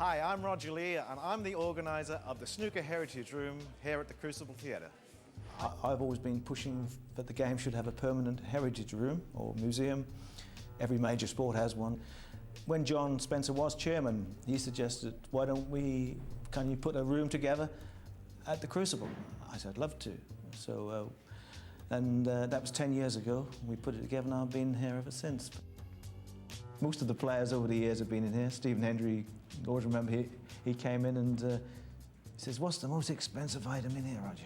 Hi, I'm Roger Lee, and I'm the organiser of the Snooker Heritage Room here at the Crucible Theatre. I've always been pushing that the game should have a permanent heritage room or museum. Every major sport has one. When John Spencer was chairman, he suggested, can you put a room together at the Crucible? I said, I'd love to. So, that was 10 years ago. We put it together and I've been here ever since. Most of the players over the years have been in here. Stephen Hendry, I always remember he came in and he says, what's the most expensive item in here, Roger?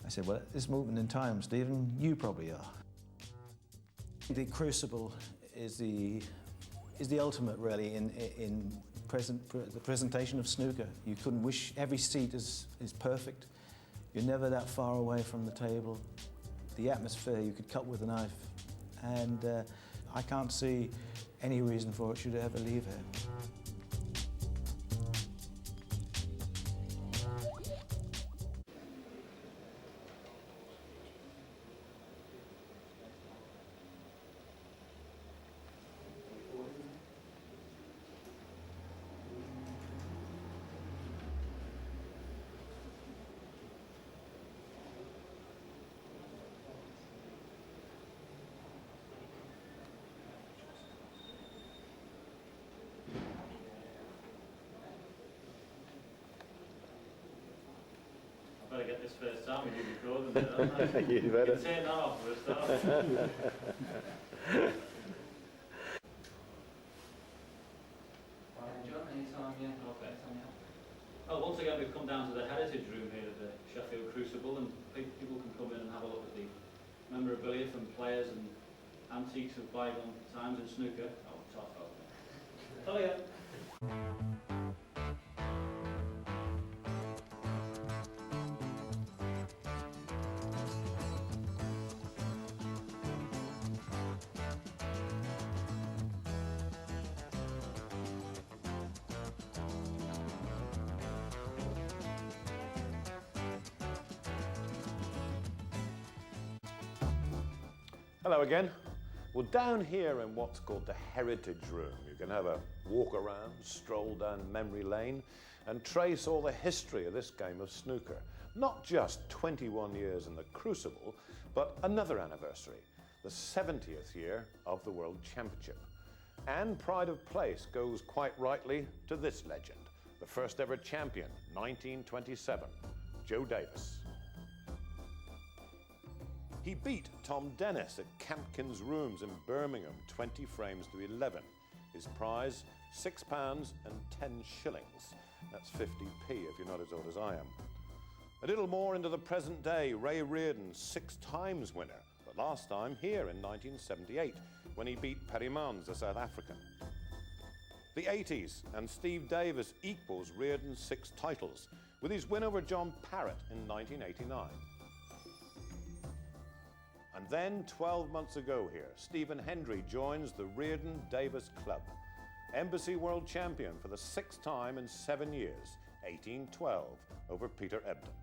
I said, well, it's moving in time, Stephen, you probably are. The Crucible is the ultimate, really, in the presentation of snooker. You couldn't wish, every seat is perfect. You're never that far away from the table. The atmosphere you could cut with a knife. And I can't see any reason for it should ever leave here. Better get this first time we do record them, don't I? You better. You can take that off for a start. John, anytime, yeah. Okay. Well, once again, we've come down to the heritage room here at the Sheffield Crucible, and people can come in and have a look at the memorabilia from players and antiques of bygone times in snooker. Oh, top open. Oh yeah. Hello again. Well, down here in what's called the Heritage Room, you can have a walk around, stroll down memory lane and trace all the history of this game of snooker. Not just 21 years in the Crucible, but another anniversary, the 70th year of the World Championship. And pride of place goes quite rightly to this legend, the first ever champion, 1927, Joe Davis. He beat Tom Dennis at Campkin's Rooms in Birmingham, 20 frames to 11. His prize, £6 and 10 shillings. That's 50p if you're not as old as I am. A little more into the present day, Ray Reardon, 6 times winner, but last time here in 1978, when he beat Perry Mans, the South African. The 80s, and Steve Davis equals Reardon's 6 titles, with his win over John Parrott in 1989. And then, 12 months ago here, Stephen Hendry joins the Reardon-Davis Club. Embassy World Champion for the 6th time in 7 years, 1812, over Peter Ebdon.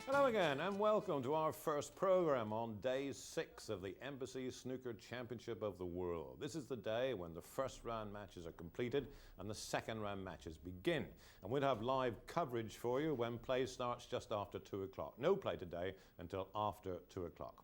Hello again, and welcome to our first programme on day 6 of the Embassy Snooker Championship of the World. This is the day when the first round matches are completed and the second round matches begin. And we'll have live coverage for you when play starts just after 2 o'clock. No play today until after 2 o'clock.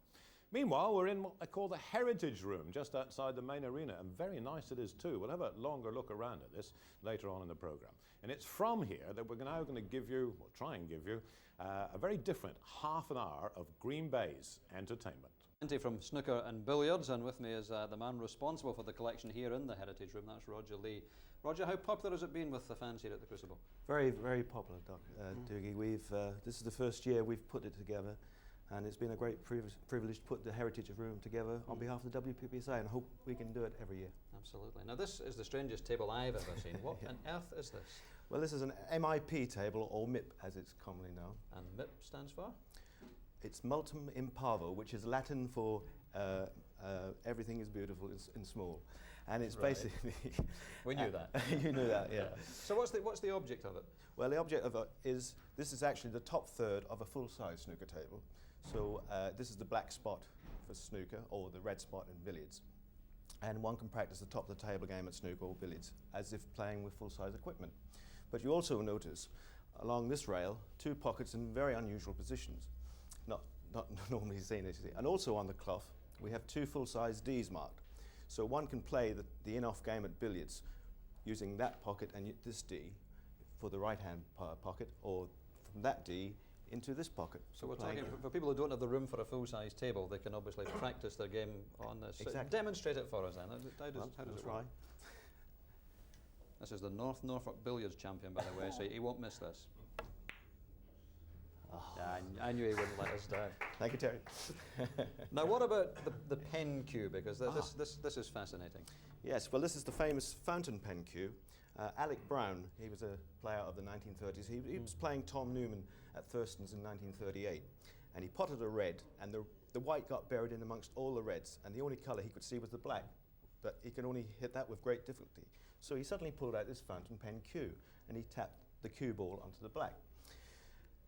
Meanwhile, we're in what they call the Heritage Room, just outside the main arena, and very nice it is too. We'll have a longer look around at this later on in the programme. And it's from here that we're now going to give you, or try and give you, a very different half an hour of Green Bay's entertainment. From Snooker and Billiards, and with me is the man responsible for the collection here in the Heritage Room, that's Roger Lee. Roger, how popular has it been with the fans here at the Crucible? Very, very popular, Dougie. This is the first year we've put it together. And it's been a great privilege to put the Heritage Room together on behalf of the WPPSA, and I hope we can do it every year. Absolutely. Now this is the strangest table I've ever seen. What on earth is this? Well, this is an MIP table, or MIP as it's commonly known. And MIP stands for? It's multum in parvo, which is Latin for everything is beautiful in small. And it's basically... We knew that. You knew that, yeah. So what's the object of it? Well, the object of it is, this is actually the top third of a full-size snooker table. So this is the black spot for snooker, or the red spot in billiards. and one can practice the top of the table game at snooker or billiards as if playing with full-size equipment. But you also notice along this rail 2 pockets in very unusual positions, not normally seen, as you see. And also on the cloth we have 2 full-size Ds marked. So one can play the in-off game at billiards using that pocket and this D for the right-hand pocket, or from that D into this pocket. So we're talking, for people who don't have the room for a full-size table, they can obviously practice their game on this. Exactly. Demonstrate it for us then. How does I'll it try. work? This is the North Norfolk billiards champion, by the way, so he won't miss this. Oh. Yeah, I knew he wouldn't let us down. Thank you, Terry. Now, what about the pen cue? Because this is fascinating. Yes, well, this is the famous fountain pen cue. Alec Brown, he was a player of the 1930s. He was playing Tom Newman at Thurston's in 1938, and he potted a red, and the white got buried in amongst all the reds, and the only colour he could see was the black, but he could only hit that with great difficulty. So he suddenly pulled out this fountain pen cue, and he tapped the cue ball onto the black.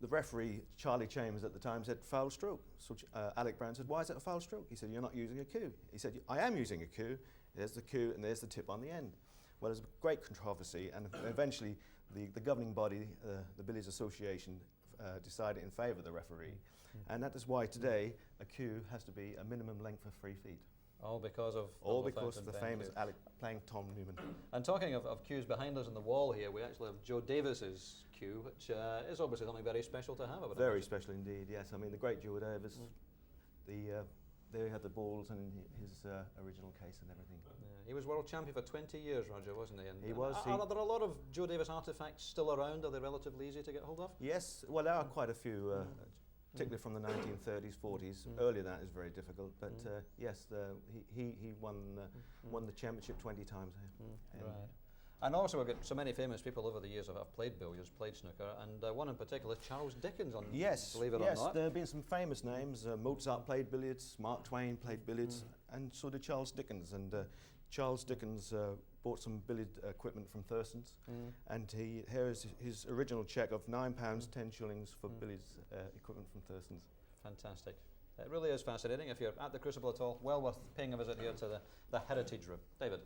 The referee, Charlie Chambers, at the time said, foul stroke. So Alec Brown said, why is it a foul stroke? He said, you're not using a cue. He said, I am using a cue. There's the cue, and there's the tip on the end. Well, there's a great controversy, and eventually the governing body, the Billiards Association, decided in favour of the referee, and that is why today a cue has to be a minimum length of 3 feet. All because of The famous cue. Alec playing Tom Newman. And talking of cues, behind us on the wall here, we actually have Joe Davis's cue, which is obviously something very special to have. Very special indeed, yes. I mean, the great Joe Davis, there he had the balls and his original case and everything. Yeah, he was world champion for 20 years, Roger, wasn't he? And He was. Are there a lot of Joe Davis artefacts still around? Are they relatively easy to get hold of? Yes, well, there are quite a few, particularly from the 1930s, 40s. Earlier than that is very difficult, but yes, he won the championship 20 times. And Right. And also we've got so many famous people over the years who have played billiards, played snooker, and one in particular, Charles Dickens, Yes, believe it yes, or not. there have been some famous names. Mozart played billiards, Mark Twain played billiards, and so did Charles Dickens. And Charles Dickens bought some billiard equipment from Thurston's, and here is his original cheque of £9, 10 shillings for billiards equipment from Thurston's. Fantastic. It really is fascinating. If you're at the Crucible at all, well worth paying a visit here to the Heritage Room. David.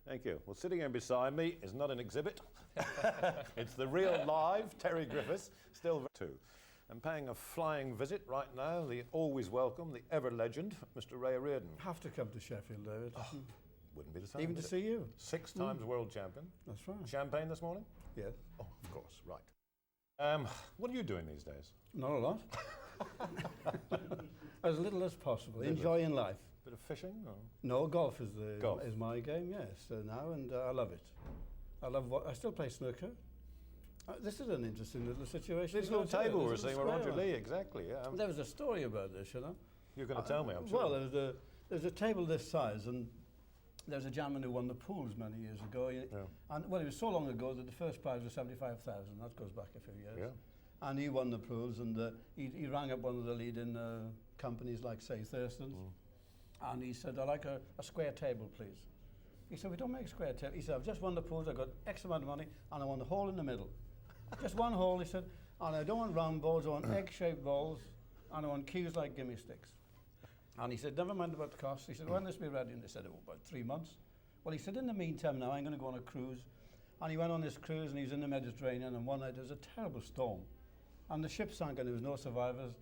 Thank you. Well, sitting here beside me is not an exhibit. It's the real live Terry Griffiths, still too. And paying a flying visit right now, the always welcome, the ever legend, Mr. Ray Reardon. Have to come to Sheffield, David. Wouldn't be the same. Even to would it? see you. 6 times world champion. That's right. Champagne this morning? Yes. Oh, of course, right. What are you doing these days? Not a lot. As little as possible. Enjoying life. Bit of fishing? Or? No, golf is my game. Yes, now, and I love it. I still play snooker. This is an interesting little situation. This little table we were seeing with Roger square. Lee, exactly. Yeah. There was a story about this, you know. You're going to tell me, I'm sure. Well, there's a table this size, and there's a gentleman who won the pools many years ago. And well, it was so long ago that the first prize was 75,000. That goes back a few years. Yeah. And he won the pools, and he rang up one of the leading companies, like say Thurston's, and he said, "I'd like a square table, please." He said, "We don't make square tables." He said, "I've just won the pools. I've got X amount of money, and I want a hole in the middle, just one hole." He said, "And I don't want round balls. I want egg-shaped balls, and I want cues like gimme sticks." And he said, "Never mind about the cost." He said, "When this be ready?" And they said, "Oh, about 3 months." Well, he said, "In the meantime now, I'm going to go on a cruise." And he went on this cruise, and he was in the Mediterranean, and one night there was a terrible storm. And the ship sank, and there was no survivors.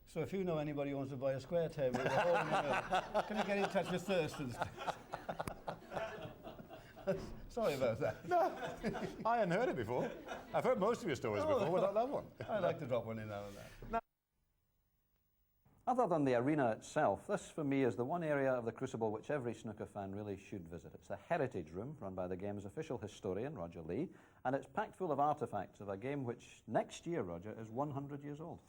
So if you know anybody who wants to buy a square table with a hole in the middle, can you get in touch with Thurston's? Sorry about that. No, I hadn't heard it before. I've heard most of your stories before, but not that one. I like to drop one in now and then. Other than the arena itself, this for me is the one area of the Crucible which every snooker fan really should visit. It's the Heritage Room, run by the game's official historian, Roger Lee, and it's packed full of artefacts of a game which next year, Roger, is 100 years old.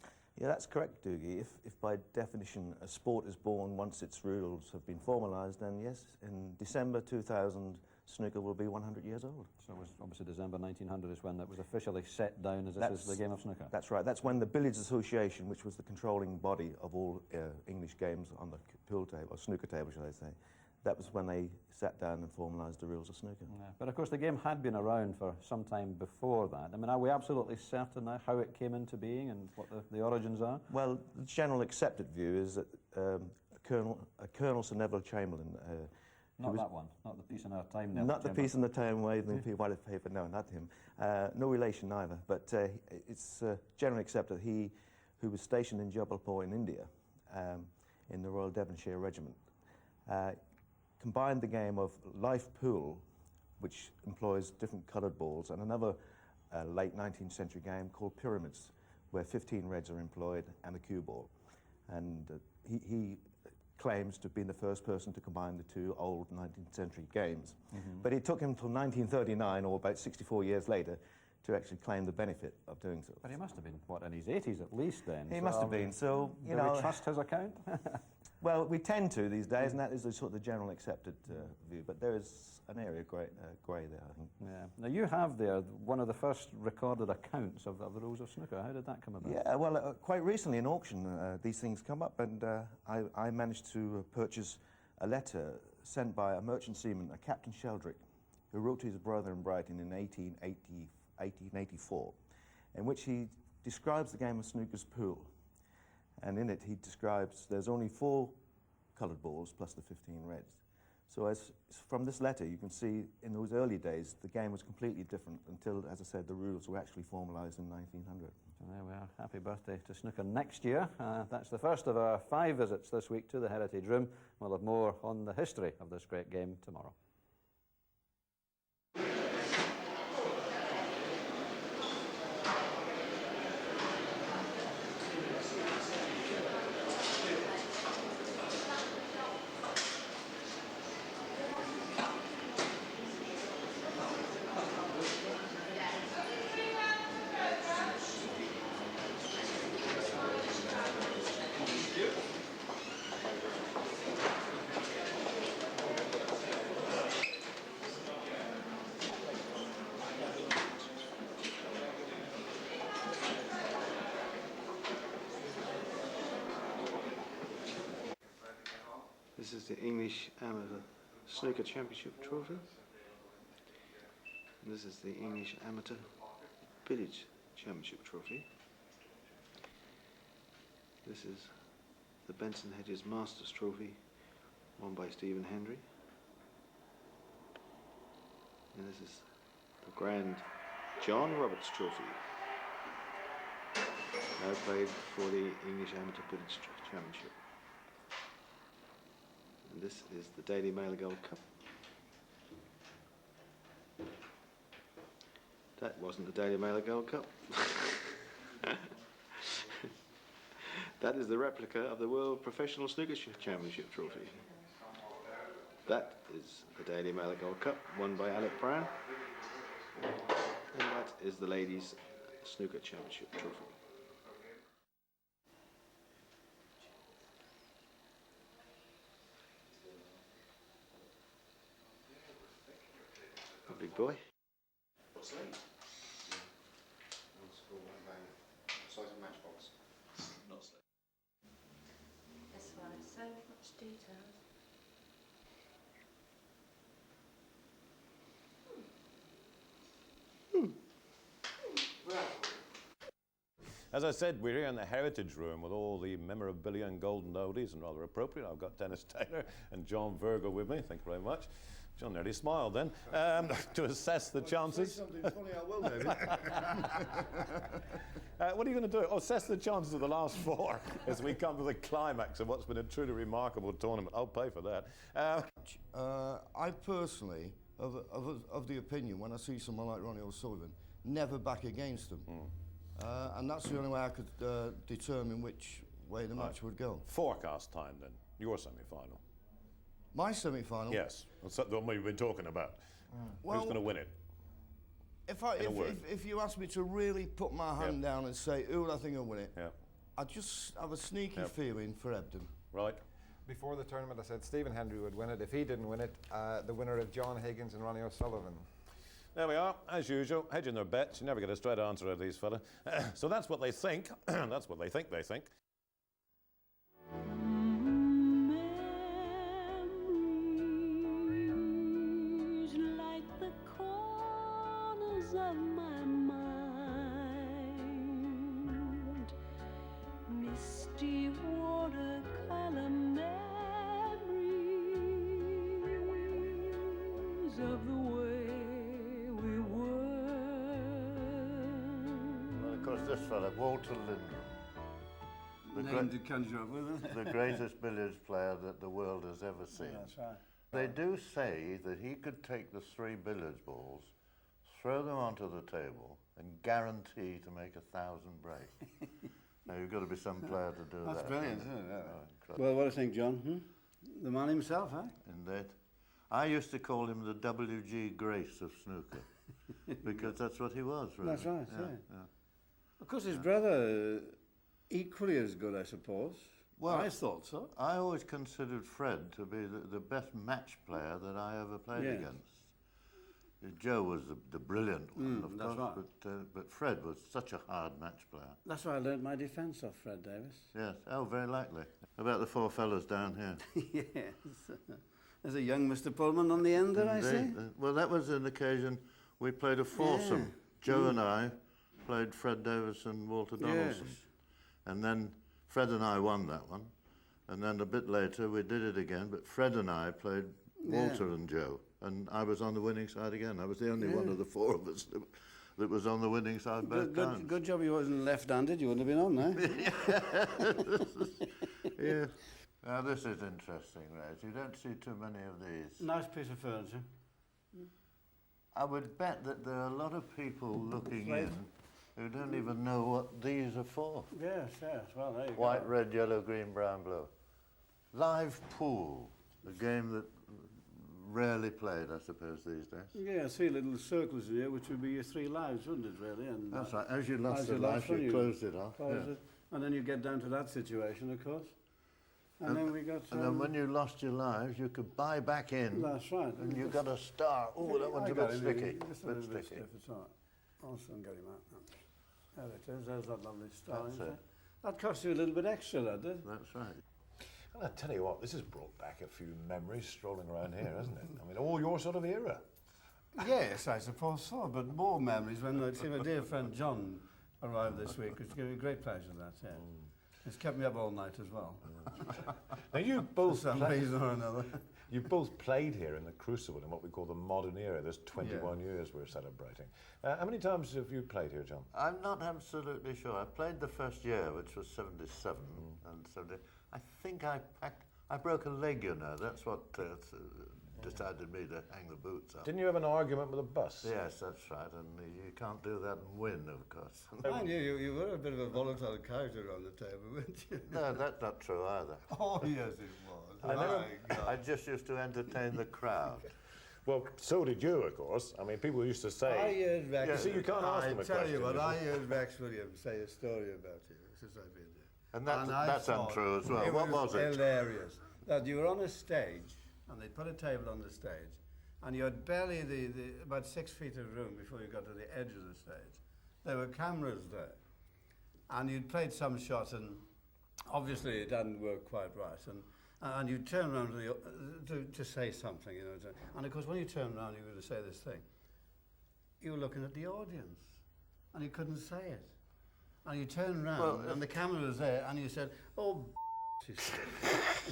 Yeah, that's correct, Doogie. If by definition a sport is born once its rules have been formalised, then yes, in December 2000, snooker will be 100 years old. So it was obviously December 1900 is when it was officially set down as this is the game of snooker. That's right. That's when the Billiards Association, which was the controlling body of all English games on the pool table, or snooker table, shall I say, that was when they sat down and formalised the rules of snooker. Yeah. But of course the game had been around for some time before that. I mean, are we absolutely certain now how it came into being and what the origins are? Well, the general accepted view is that Colonel Sir Neville Chamberlain. Not that one, not the piece in our time. Neville Not the Chamberlain. piece in the time waving the white paper, no, not him. No relation either, but it's generally accepted he, who was stationed in Jabalpur in India, in the Royal Devonshire Regiment, combined the game of life pool, which employs different coloured balls, and another late 19th century game called pyramids, where 15 reds are employed and a cue ball. And he claims to have been the first person to combine the two old 19th century games. But it took him till 1939, or about 64 years later, to actually claim the benefit of doing so. But he must have been, what, in his 80s at least then? He must have been, so, you know... Do we trust his account? Well, we tend to these days, and that is the sort of the general accepted view, but there is an area of grey there, I think. Yeah. Now, you have there one of the first recorded accounts of the rules of snooker. How did that come about? Yeah, well, quite recently in auction, these things come up, and I managed to purchase a letter sent by a merchant seaman, a Captain Sheldrick, who wrote to his brother in Brighton in 1884, in which he describes the game of snooker's pool. And in it, he describes there's only 4 coloured balls plus the 15 reds. So from this letter, you can see in those early days, the game was completely different until, as I said, the rules were actually formalised in 1900. So there we are. Happy birthday to snooker next year. That's the first of our 5 visits this week to the Heritage Room. We'll have more on the history of this great game tomorrow. This is the English Amateur Snooker Championship Trophy. This is the English Amateur Village Championship Trophy. This is the Benson Hedges Masters Trophy, won by Stephen Hendry. And this is the Grand John Roberts Trophy, now played for the English Amateur Village Championship. And this is the Daily Mail Gold Cup. That wasn't the Daily Mail Gold Cup. That is the replica of the World Professional Snooker Championship Trophy. That is the Daily Mail Gold Cup, won by Alec Brown. And that is the Ladies Snooker Championship Trophy. A big boy. What's late? Size of matchbox. Not slate. This one has so much detail. As I said, we're here in the Heritage Room with all the memorabilia and golden oldies, and rather appropriate, I've got Dennis Taylor and John Virgo with me. Thank you very much. John nearly smiled then. To assess the chances. Say something funny, I will, David. What are you going to do? Oh, assess the chances of the last 4 as we come to the climax of what's been a truly remarkable tournament. I'll pay for that. I personally, of the opinion, when I see someone like Ronnie O'Sullivan, never back against them. And that's the only way I could determine which way the match would go. Forecast time then, your semi-final. My semi-final? Yes, that's the one we've been talking about. Well, who's going to win it? If you ask me to really put my hand down and say who would I think will win it, I just have a sneaky feeling for Ebden. Right. Before the tournament, I said Stephen Hendry would win it. If he didn't win it, the winner of John Higgins and Ronnie O'Sullivan. There we are, as usual, hedging their bets. You never get a straight answer out of these fella. So that's what they think. That's what they think they think. Memories like the corners of my mind, misty watercolor memories. this fella, Walter Lindrum. Name to conjure up with, isn't it? The greatest billiards player that the world has ever seen. Yeah, that's right. They do say that he could take the 3 billiards balls, throw them onto the table, and guarantee to make 1,000 break. Now, you've got to be some player to do that. That's brilliant, isn't it? Yeah. Oh, Well, what do you think, John? The man himself, eh? Indeed. I used to call him the W.G. Grace of snooker, because that's what he was, really. That's right, yeah. Of course, his brother, equally as good, I suppose. Well, I thought so. I always considered Fred to be the best match player that I ever played Yes. against. Joe was the brilliant one, of that's course, right. but Fred was such a hard match player. That's why I learnt my defence off Fred Davis. Yes, oh, very likely. About the 4 fellas down here. Yes. There's a young Mr. Pullman on the end there, I see. Indeed. Well, that was an occasion we played a foursome. Joe and I played Fred Davis and Walter Donaldson. Yes. And then Fred and I won that one. And then a bit later we did it again, but Fred and I played Walter and Joe. And I was on the winning side again. I was the only one of the 4 of us that was on the winning side both times. Good job you wasn't left-handed, you wouldn't have been on there. Yeah. Now this is interesting, right? You don't see too many of these. Nice piece of furniture. I would bet that there are a lot of people looking in who don't even know what these are for. Yes, well, there you go. White, red, yellow, green, brown, blue. Live pool, a game that rarely played, I suppose, these days. Yeah, 3 little circles in here, which would be your 3 lives, wouldn't it, really? And That's right. As you lost the life, you closed it off. It. And then you get down to that situation, of course. And then we got... And then when you lost your lives, you could buy back in. That's right. And you got a star. Oh, that one's a bit sticky. Just a little bit stiff, it's all right. I'll soon get him out now. There it is, there's that lovely star. That's it. That cost you a little bit extra, that did. That's right. Well, I tell you what, this has brought back a few memories strolling around here, hasn't it? I mean, all your sort of era. Yes, I suppose so, but more memories when I see my dear friend John arrived this week, which gave me great pleasure, that, yeah. It's kept me up all night as well. Now, you both... For some reason or another. You both played here in the Crucible in what we call the modern era. There's 21 years we're celebrating. How many times have you played here, John? I'm not absolutely sure. I played the first year, which was 77, and 70. I think I broke a leg, you know. That's what decided me to hang the boots up. Didn't you have an argument with a bus? Yes, that's right, and you can't do that and win, of course. I knew you were a bit of a volatile character on the table, weren't you? No, that's not true either. Oh, yes, it was. I just used to entertain the crowd. Well, so did you, of course. I mean, people used to say... I heard Rex... You see, you can't ask them a question. I tell you what, I heard Rex Williams say a story about you since I've been there. And that's untrue as well. What was it? Hilarious. That you were on a stage, and they put a table on the stage, and you had barely about 6 feet of room before you got to the edge of the stage. There were cameras there, and you'd played some shots, and obviously it hadn't worked quite right, and you'd turn around to say something, you know. And of course, when you turn around, you were to say this thing. You were looking at the audience, and you couldn't say it. And you turned around, and the camera was there, and you said, "Oh, is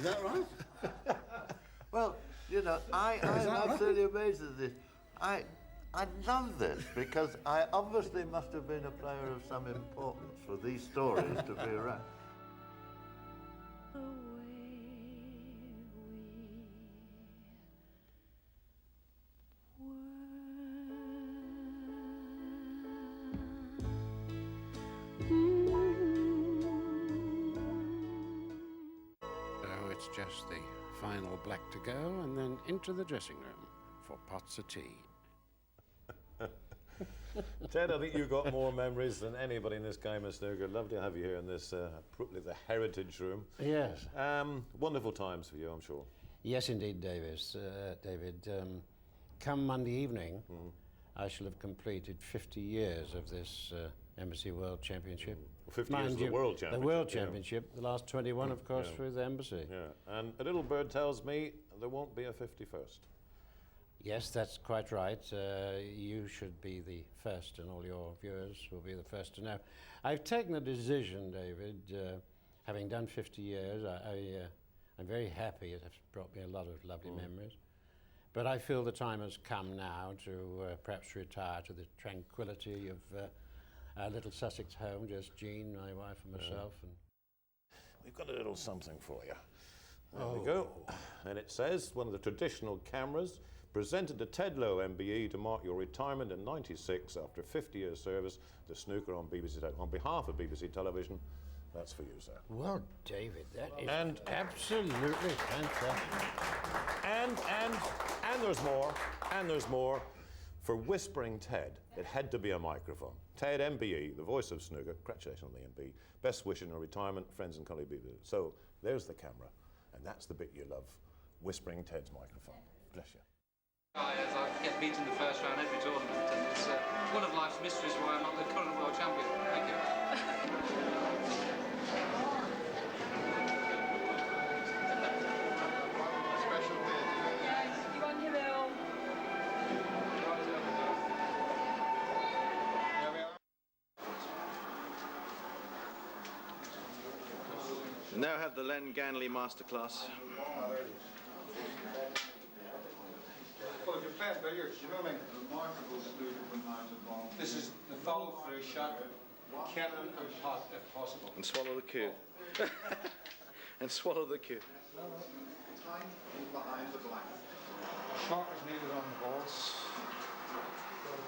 that right?" Well, you know, I'm absolutely amazed at this. I love this because I obviously must have been a player of some importance for these stories to be around. It's just the final black to go, and then into the dressing room for pots of tea. Ted, I think you've got more memories than anybody in this game of snooker. Lovely to have you here in this, probably the heritage room. Yes. Wonderful times for you, I'm sure. Yes, indeed, David. Come Monday evening, I shall have completed 50 years of this Embassy World Championship. Well, 50 years of the World Championship. The World Championship, the last 21, of course, through the Embassy. Yeah, and a little bird tells me there won't be a 51st. Yes, that's quite right. You should be the first, and all your viewers will be the first to know. I've taken a decision, David, having done 50 years. I'm very happy. It has brought me a lot of lovely memories. But I feel the time has come now to perhaps retire to the tranquility of our little Sussex home, just Jean, my wife, and myself. And We've got a little something for you. There we go. And it says, one of the traditional cameras presented to Ted Lowe MBE to mark your retirement in '96 after 50 years service to snooker on BBC. On behalf of BBC Television, that's for you, sir. Well, David, that is absolutely fantastic. And there's more. And there's more. For Whispering Ted, it had to be a microphone. Ted MBE, the voice of snooker. Congratulations on the MBE. Best wish in your retirement, friends and colleagues. So there's the camera, and that's the bit you love. Whispering Ted's microphone. Bless you. I get beaten the first round every tournament, and it's one of life's mysteries why I'm not the current world champion. Thank you. You on your bill? We now have the Len Ganley Masterclass. Well, if you're playing billiards, you know what I mean? Remarkable This is the follow-through shot, cannon and pot, if possible. And swallow the cue. And swallow the cue. Time is behind the blank. Shot is needed on the balls.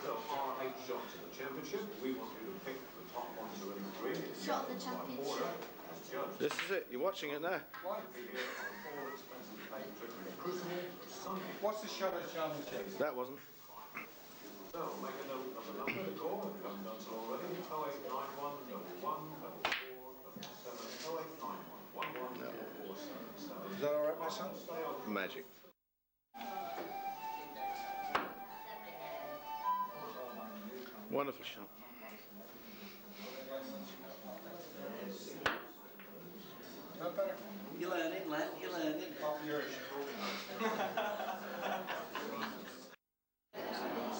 There are 8 shots in the championship. We want you to pick the top ones who are in the green. Shot of the championship. This is it. You're watching it now. What's the shot of the championship? That wasn't. So make a note of the number to call if you haven't done so already. 0891 11 07 0891 11 Is that all right, my son? Magic. Wonderful shot. Not better. You learn it, Len, you learn it.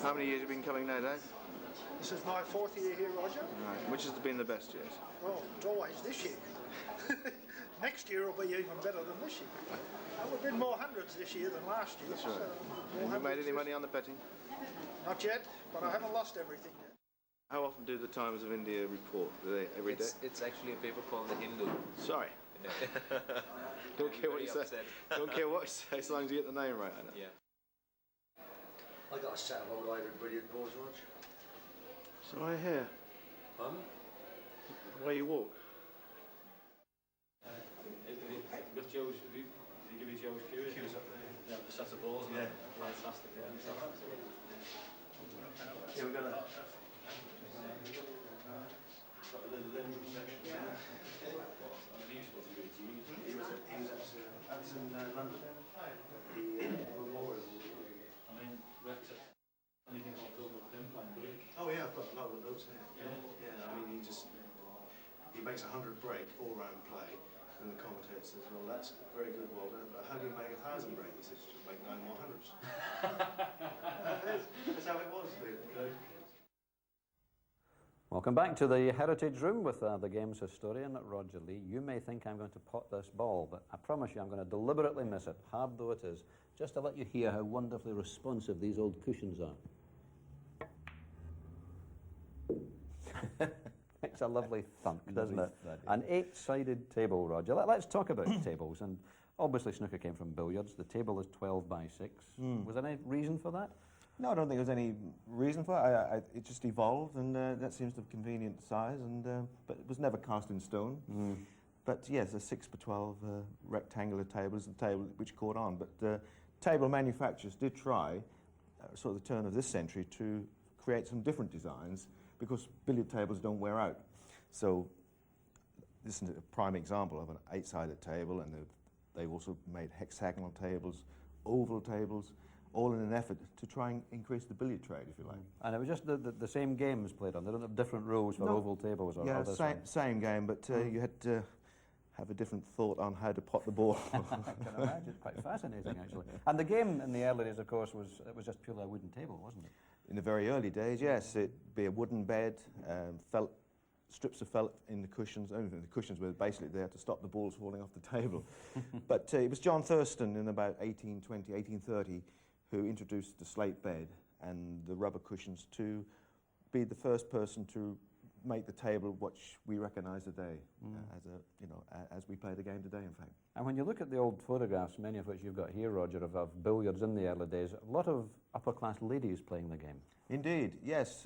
How many years have you been coming now, Dave? This is my 4th year here, Roger. Right. Which has been the best years? Well, it's always this year. Next year will be even better than this year. We've been more hundreds this year than last year. That's right. So Have you made any money on the betting? Not yet, but I haven't lost everything yet. How often do the Times of India report? Do they every day? It's actually a paper called The Hindu. Sorry. Don't care what you say. Don't care what you say, as long as you get the name right. I know. Yeah. I got a set of old Ivory brilliant balls, Rog. So I hear. The way you walk. With Joe's, did you give you Joe's cues up there? Yeah, the set of balls. Yeah. Fantastic. Yeah, we've got a... I was in London. The memorial. I mean, Rex, anything on film with him playing bridge? Oh yeah, I've got a lot of those here. Yeah, I mean, he makes 100 break, all-round play, and the commentator says, well, that's very good, Walter, but how do you make 1,000 break? He says, just make 9 more hundreds. That's how it was. Welcome back to the Heritage Room with the game's historian, Roger Lee. You may think I'm going to pot this ball, but I promise you I'm going to deliberately miss it, hard though it is, just to let you hear how wonderfully responsive these old cushions are. Makes a lovely thunk, doesn't it? An 8-sided table, Roger. Let's talk about tables. And obviously snooker came from billiards. The table is 12 by 6. Was there any reason for that? No, I don't think there was any reason for it. It just evolved, and that seems to be a convenient size, and but it was never cast in stone. But yes, a 6 by 12 rectangular table is the table which caught on. But table manufacturers did try, sort of the turn of this century, to create some different designs because billiard tables don't wear out. So this is a prime example of an 8-sided table, and they've also made hexagonal tables, oval tables, all in an effort to try and increase the billiard trade, if you like. And it was just the same games played on. They don't have different rules for oval tables or yeah, this same game, but you had to have a different thought on how to pot the ball. I can imagine. It's quite fascinating, actually. And the game in the early days, of course, was just purely a wooden table, wasn't it? In the very early days, yes. It'd be a wooden bed, felt, strips of felt in the cushions. The cushions were basically there to stop the balls falling off the table. But it was John Thurston in about 1820, 1830, who introduced the slate bed and the rubber cushions to be the first person to make the table which we recognise today as we play the game today, in fact. And when you look at the old photographs, many of which you've got here, Roger, of billiards in the early days, a lot of upper-class ladies playing the game. Indeed, yes.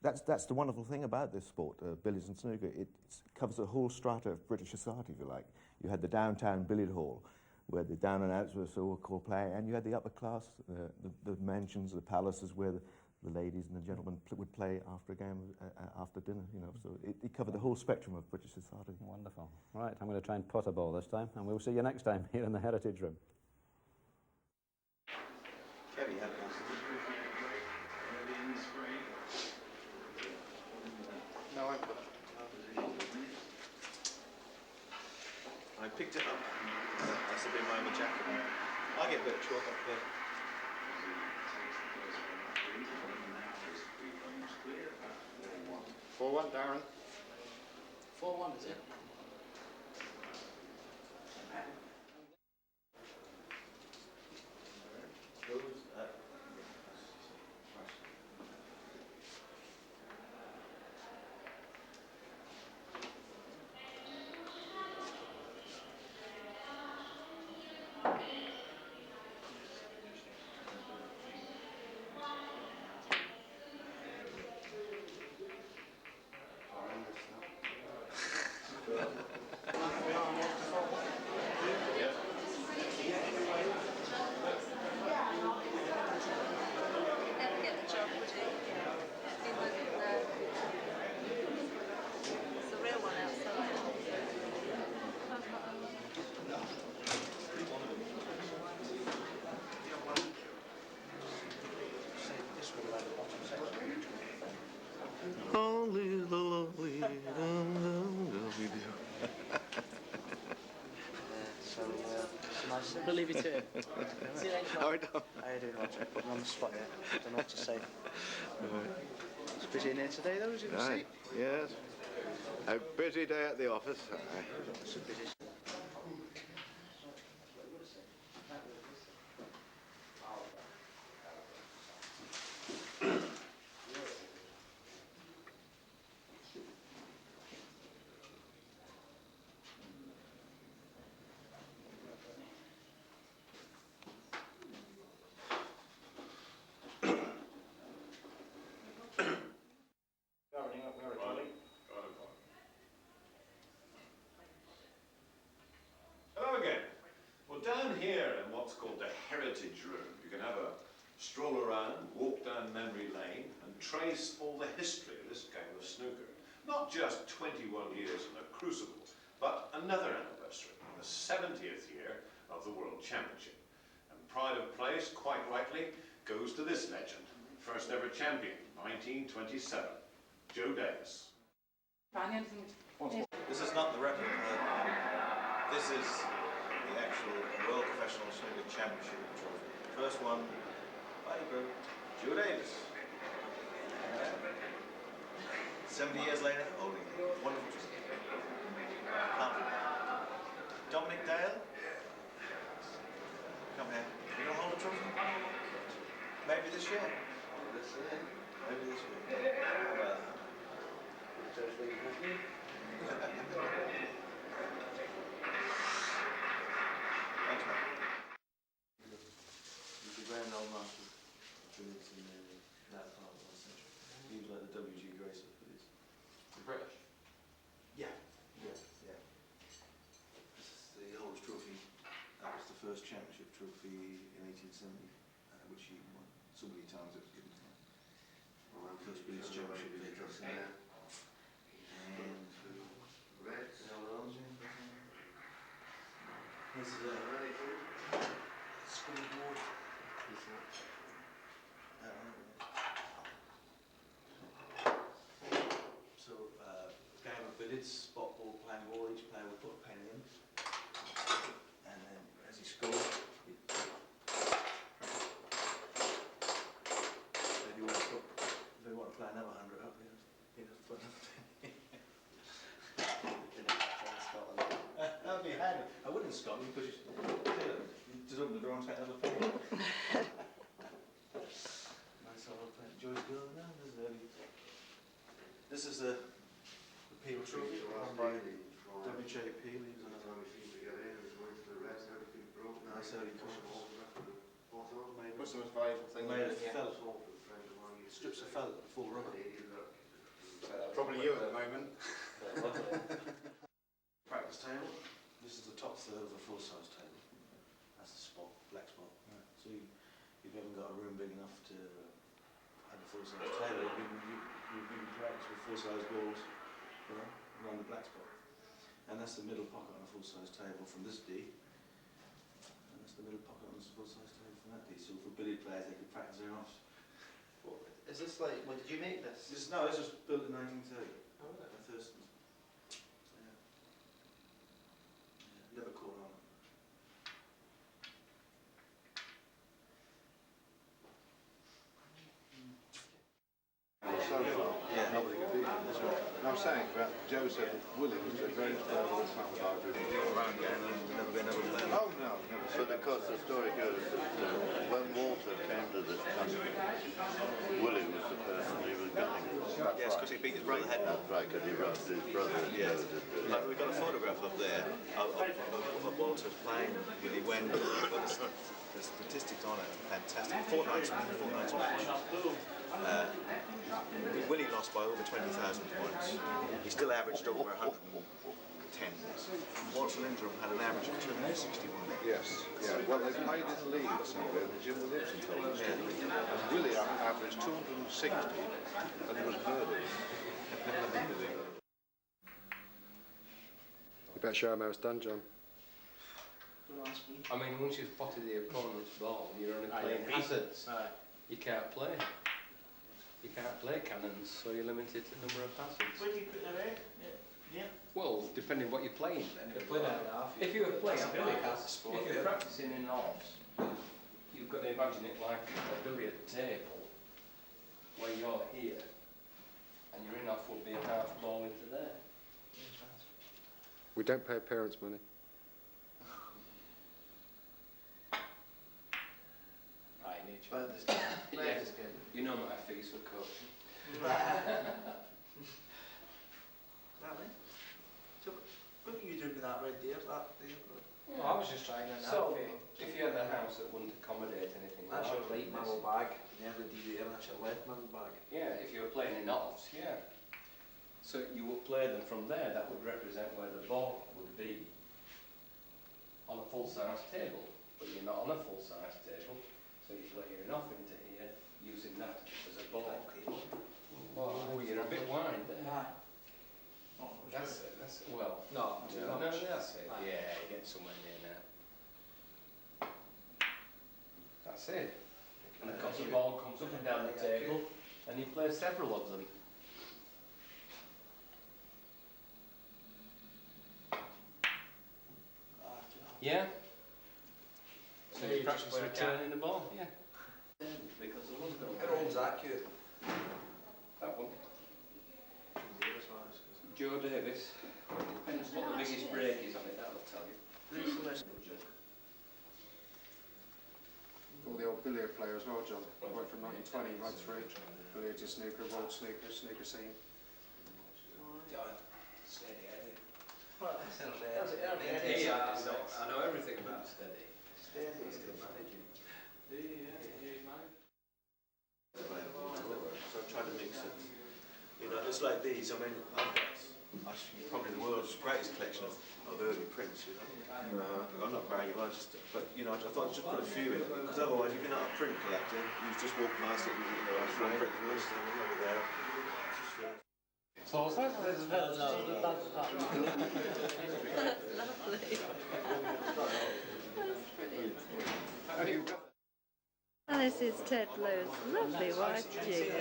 That's the wonderful thing about this sport, billiards and snooker. It covers a whole strata of British society, if you like. You had the downtown billiard hall, where the down and outs were so-called playing, and you had the upper class, the mansions, the palaces, where the ladies and the gentlemen would play after a game, after dinner, So it covered the whole spectrum of British society. Wonderful. Right, I'm going to try and pot a ball this time, and we'll see you next time here in the Heritage Room. No, I picked it up. That's a bit of my jacket. I get a bit of chalk up there. 4-1, Darren. 4-1, is it? Only the lovely we do. We'll leave you to it. See you later. How are you doing? How are you doing, Roger? Put me on the spot here. I don't know what to say. It's busy in here today, though, as you can see. Yes. A busy day at the office. It's a busy. Hello again. Well, down here in what's called the Heritage Room, you can have a stroll around, walk down memory lane, and trace all the history of this game of snooker. Not just 21 years in the crucible, but another anniversary, the 70th year of the World Championship. And pride of place, quite rightly, goes to this legend, first ever champion, 1927, Joe Davis. This is not the replica. This is the actual World Professional Snooker Championship trophy. First one by Joe Davis. 70 years later, holding it. Wonderful trophy. Dominic Dale. Come here. You gonna hold the trophy? Maybe this year. Maybe this year. Well. Thanks, man. He's the grand old master of billiards in that part of the century. He was like the W.G. Grace of billiards. The British? Yeah. This is the Holders Trophy. That was the first championship trophy in 1870, which he won so many times it was given to him. First billiards championship. This is a scoreboard. So, game of billiards, spot ball, playing ball, each player will put a penny in. And then as he scores, if you want to play another 100 up, he just put another penny. That'd be handy. I wouldn't in Scotland because you just open the door and take another penny. Nice old penny. Joy's girl, no, there's early. This is the Peel Trophy won by WJP. Nice early cushions. What's the most valuable thing? Made of felt. Strips of felt, full rubber. Probably you at the moment. Practice table. This is the top third of a full-size table. That's the spot, black spot. Right. So you haven't got a room big enough to have a full-size table. You can practice with full-size balls, you know, around the black spot. And that's the middle pocket on a full-size table from this D. And that's the middle pocket on a full-size table from that D. So for billiard players, they can practice their offs. Is this like, when did you make this? No, this was built in 1930 by Thurston's. Yeah. Never caught on. So far, nobody can beat him. That's right. And I'm saying about Joe said that Willie was a very valuable time with our group. Around game, there's never been another player. Oh no, never. But of course the story goes that when Walter came to this country, Willie was the person he was gunning for. Yes, because he beat his brother head. That's right, because he rubbed his brother. Yes. Like, we've got a photograph up there of Walter playing Willie when the statistics on it are fantastic. Four nights match. Willie lost by over 20,000 points. He still averaged over 110. Walter Lindrum had an average of 261. Yes, yeah. Well, they played in Leeds somewhere, and Jim Williamson told us. And Willie averaged 260, and he was murdered. You better show him how it's done, John. I mean, once you've spotted the opponent's ball, you're only playing hazards. You can't play. You can't play cannons, so you're limited to the number of passes. Where do you put the red? Yeah. Well, depending what you're playing. If you were playing if you're practicing in offs, you've got to imagine it like a billiard table, where you're here, and your in-off would be a half ball into there. We don't pay parents money. Yeah, you know my fees for coaching. Exactly. So, what are you doing with that right there? Well, I was just trying to so, if you had a house that wouldn't accommodate anything that's like your right middle bag, never do there, that's your left middle bag. Yeah, if you were playing in offs, yeah. So you would play them from there, that would represent where the ball would be on a full-size table, but you're not on a full-size table, so you play your off into here, using that as a ball. Oh, you're a bit wide there. That's it, well, no, that's it. Yeah, you're getting somewhere near now. That's it. And of course the ball comes up and down the table, and you play several of them. Yeah? So you practice returning the ball? Yeah. Because the one's going to... How old's that kid? That one. Joe Davis. Depends what the biggest break is on it, that'll tell you. All the old billiard players, well, John. Right from 1920 right through. Billiard to snooker, world snooker, snooker scene. John, steady, I think. I know everything about steady. Steady. Still managing. So I've tried to mix it. You know, it's like these. I mean, I've got probably the world's greatest collection of early prints. You know, I'm not bragging, but you know, I thought I'd just put a few in because otherwise, if you're not a print collector, you just walk past it and you know, I saw a print from this and over there. That's lovely. That's brilliant. And this is Ted Lewis' lovely wife, Jean.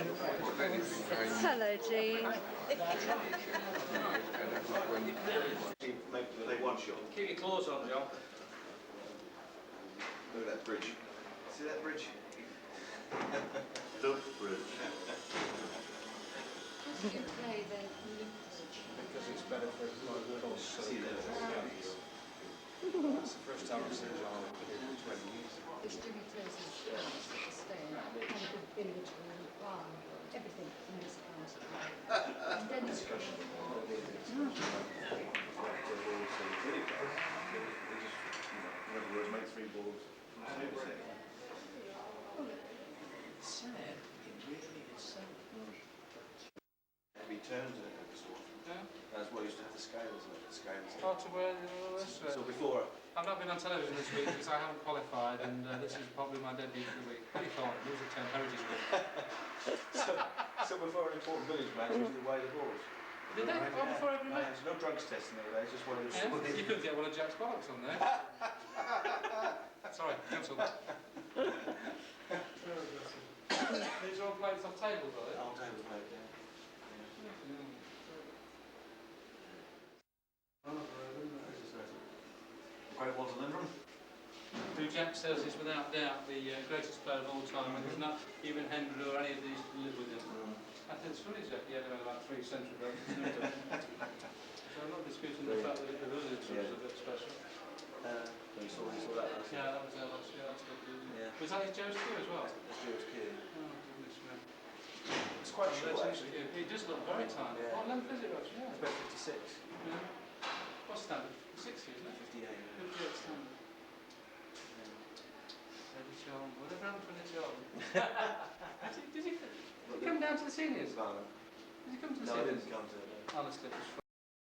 Hello, Jean. Make one shot. Keep your clothes on, John. Look at that bridge. See that bridge? Duck bridge. Because it's better for See there. That's the first time I've seen John in 20 years. It's Jimmy Tracy's house at the stand, and a big village and a farm, everything in this house. turns in it so often. Yeah. That's why I used to have the scales, like the scales. Oh, to where all this. So before. I've not been on television this week because I haven't qualified, and this is probably my debut for the week. What do you thought? It was a 10 Heritage Week. so before an important village match, you used to weigh the balls. Did they? Oh, before every match? There's no drugs testing nowadays, just one of those. Yeah, you couldn't get one of Jack's bollocks on there. Sorry, cancel. These are all plates off tables, are they? All tables, mate, yeah. Great Walter Lindrum. Who Jack says is without doubt the greatest player of all time, and there's not even Hendry or any of these to live with him. I think it's funny, Jack, he had about 3 century breaks. So I'm not disputing the fact that it was a bit special. You saw that last Yeah, that was last year, that's good. Yeah. Was that his Joe's cue as well? That's Joe's cue. Oh, goodness me. It's quite short, actually. It does look very tiny. Yeah. What length is it, actually? It's about 56. Yeah. What's standard? 60, isn't it? 58. 58 standard. Whatever happened to John? Did he come down to the seniors? No. Did he come to the No, I seniors? didn't come to it. Honestly, it was